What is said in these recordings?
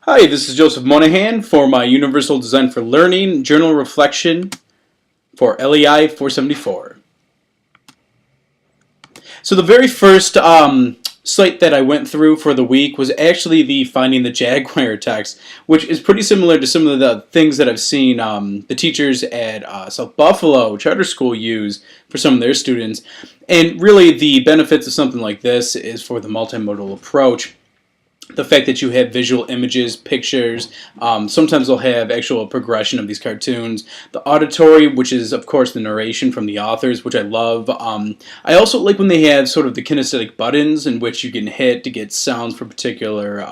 Hi, this is Joseph Moynihan for my Universal Design for Learning Journal Reflection for LAI 474. So the very first site that I went through for the week was actually the Finding the Jaguar text, which is pretty similar to some of the things that I've seen the teachers at South Buffalo Charter School use for some of their students. And really the benefits of something like this is for the multimodal approach. The fact that you have visual images, pictures, sometimes they'll have actual progression of these cartoons. The auditory, which is of course the narration from the authors, which I love. I also like when they have sort of the kinesthetic buttons in which you can hit to get sounds for particular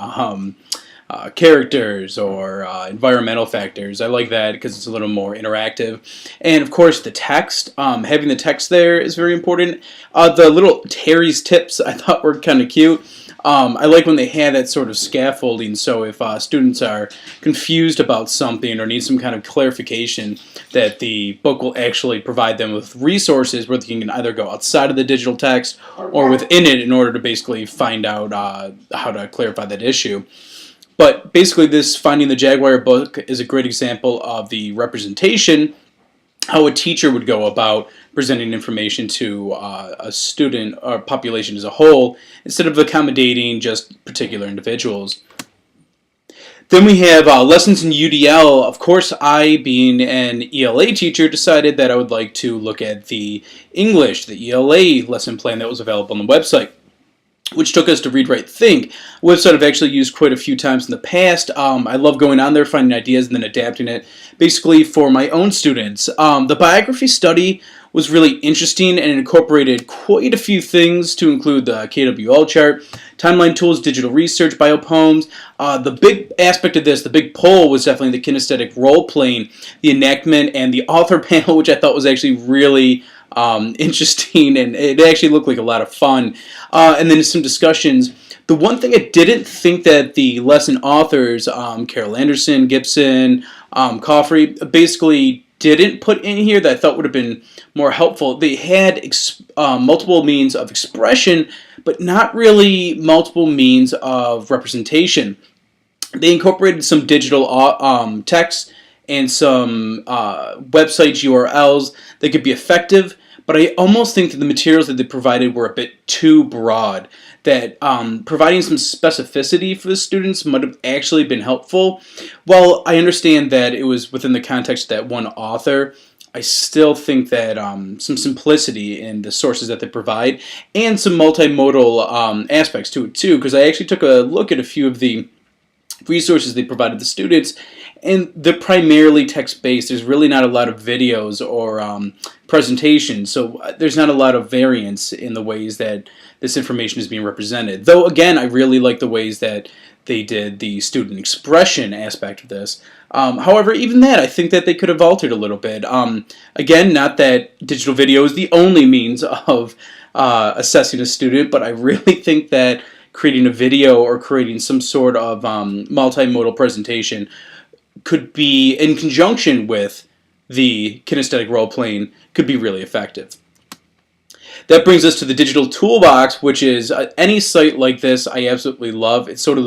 characters or environmental factors. I like that because it's a little more interactive. And of course the text, having the text there is very important. The little Terry's tips I thought were kind of cute. I like when they have that sort of scaffolding, so if students are confused about something or need some kind of clarification, that the book will actually provide them with resources where they can either go outside of the digital text or within it in order to basically find out how to clarify that issue. But basically this Finding the Jaguar book is a great example of the representation, how a teacher would go about presenting information to a student or population as a whole instead of accommodating just particular individuals. Then we have lessons in UDL. Of course, I, being an ELA teacher, decided that I would like to look at the English, the ELA lesson plan that was available on the website, which took us to Read, Write, Think, a website I've actually used quite a few times in the past. I love going on there, finding ideas, and then adapting it basically for my own students. The biography study was really interesting and it incorporated quite a few things to include the KWL chart, timeline tools, digital research, biopoems. The big aspect of this, the big pull, was definitely the kinesthetic role-playing, the enactment, and the author panel, which I thought was actually really interesting, and it actually looked like a lot of fun. And then some discussions. The one thing I didn't think that the lesson authors, Carol Anderson, Gibson, Coffrey, basically didn't put in here that I thought would have been more helpful. They had multiple means of expression, but not really multiple means of representation. They incorporated some digital text and some website URLs that could be effective, but I almost think that the materials that they provided were a bit too broad, that providing some specificity for the students might have actually been helpful. While I understand that it was within the context of that one author, I still think that some simplicity in the sources that they provide and some multimodal aspects to it too, because I actually took a look at a few of the resources they provided the students, and they're primarily text-based. There's really not a lot of videos or presentations, so there's not a lot of variance in the ways that this information is being represented. Though, again, I really like the ways that they did the student expression aspect of this. However, even that, I think that they could have altered a little bit. Again, not that digital video is the only means of assessing a student, but I really think that creating a video or creating some sort of multimodal presentation could be, in conjunction with the kinesthetic role-playing, could be really effective. That brings us to the digital toolbox, which is any site like this I absolutely love. It's sort of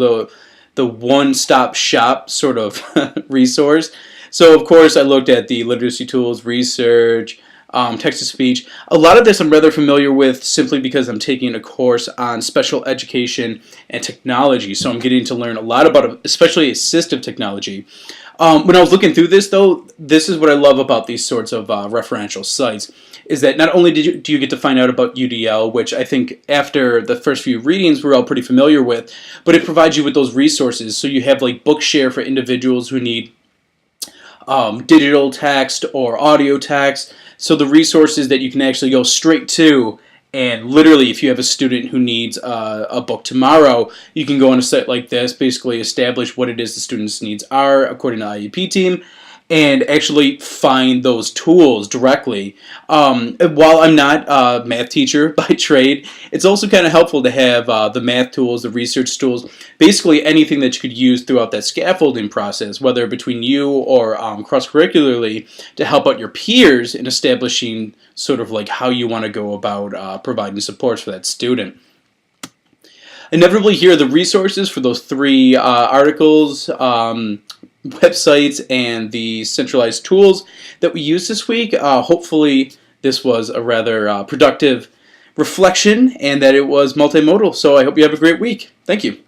the one-stop shop sort of resource. So of course I looked at the literacy tools, research, text-to-speech. A lot of this I'm rather familiar with simply because I'm taking a course on special education and technology, so I'm getting to learn a lot about especially assistive technology. When I was looking through this, though, this is what I love about these sorts of referential sites, is that not only do you get to find out about UDL, which I think after the first few readings we're all pretty familiar with, but it provides you with those resources. So you have like Bookshare for individuals who need digital text or audio text. So the resources that you can actually go straight to, and literally if you have a student who needs a book tomorrow, you can go on a site like this, basically establish what it is the student's needs are according to the IEP team, and actually find those tools directly. While I'm not a math teacher by trade, it's also kind of helpful to have the math tools, the research tools, basically anything that you could use throughout that scaffolding process, whether between you or cross-curricularly, to help out your peers in establishing sort of like how you want to go about providing supports for that student. inevitably, here are the resources for those three articles, websites, and the centralized tools that we used this week. Hopefully, this was a rather productive reflection and that it was multimodal. So I hope you have a great week. Thank you.